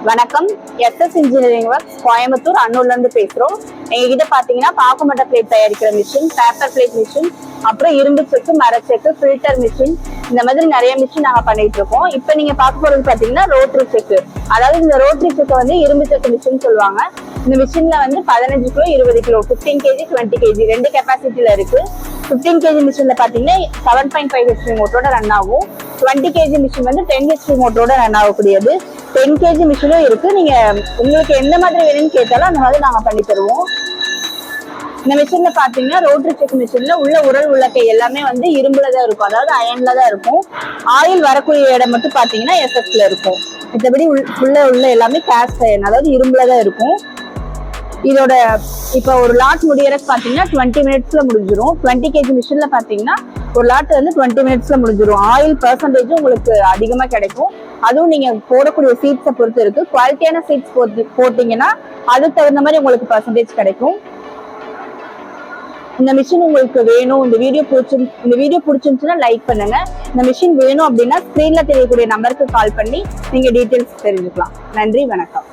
வணக்கம். SS engineering works Coimbatore அன்னூர்ல இருந்து பேசுறோம். எங்ககிட்ட பாத்தீங்கன்னா பாக்குமட்ட பிளேட் தயாரிக்கிற மிஷின், பேப்பர் பிளேட் மிஷின், அப்புறம் இரும்பு செக்கு, மரச்செக்கு, ஃபில்டர் மிஷின், இந்த மாதிரி நிறைய மிஷின் நாங்க பண்ணிட்டு இருக்கோம். இப்ப நீங்க பார்க்க போறது பாத்தீங்கன்னா ரோட்டரி செக்கு. அதாவது இந்த ரோட்டரி செக்கு வந்து இரும்பு செக்கு மிஷின் சொல்லுவாங்க. இந்த மிஷின்ல வந்து 15 கிலோ 20 கிலோ 15 கேஜி 20 கேஜி ரெண்டு கெப்பாசிட்டில இருக்கு. 15 கேஜி மிஷின்ல பாத்தீங்கன்னா 7.5 ஹெச்பி மோட்டரோட ரன் ஆகும். 20 கேஜி மிஷின் வந்து 10 ஹெச்பி மோட்டரோட ரன் ஆகக்கூடியது. 10 கேஜி மிஷினும் இருக்கு. நீங்க உங்களுக்கு எந்த மாதிரி வேணும்னு கேட்டாலும் அந்த மாதிரி நாங்க பண்ணி தருவோம். இந்த மிஷின்ல பாத்தீங்கன்னா ரோட்டரி செக் மிஷின்ல உள்ள உரல் உள்ளக்கை எல்லாமே வந்து இரும்புல தான் இருக்கும், அதாவது அயன்ல தான் இருக்கும். ஆயில் வரக்கூடிய இடம் மட்டும் பாத்தீங்கன்னா எஸ்எஸ்ல இருக்கும். மற்றபடி உள்ள எல்லாமே காஸ்ட் அயன், அதாவது இரும்புல தான் இருக்கும். இதோட இப்ப ஒரு லாட் முடியறதுக்கு பாத்தீங்கன்னா 20 மினிட்ஸ்ல முடிஞ்சிடும். 20 கேஜி மிஷின்ல பாத்தீங்கன்னா ஒரு லாட் வந்து 20 மினிட்ஸ்ல முடிஞ்சிடும். ஆயில் பெர்சன்டேஜும் உங்களுக்கு அதிகமா கிடைக்கும். அதுவும் நீங்க போடக்கூடிய சீட்ஸை பொறுத்து இருக்கு. குவாலிட்டியான சீட்ஸ் போட்டீங்கன்னா அதுக்கு தகுந்த மாதிரி உங்களுக்கு பெர்சன்டேஜ் கிடைக்கும். இந்த மிஷின் உங்களுக்கு வேணும், இந்த வீடியோ பிடிச்சிருந்துச்சுன்னா லைக் பண்ணுங்க. இந்த மிஷின் வேணும் அப்படின்னா ஸ்கிரீன்ல தெரியக்கூடிய நம்பருக்கு கால் பண்ணி நீங்க டீடைல்ஸ் தெரிஞ்சுக்கலாம். நன்றி, வணக்கம்.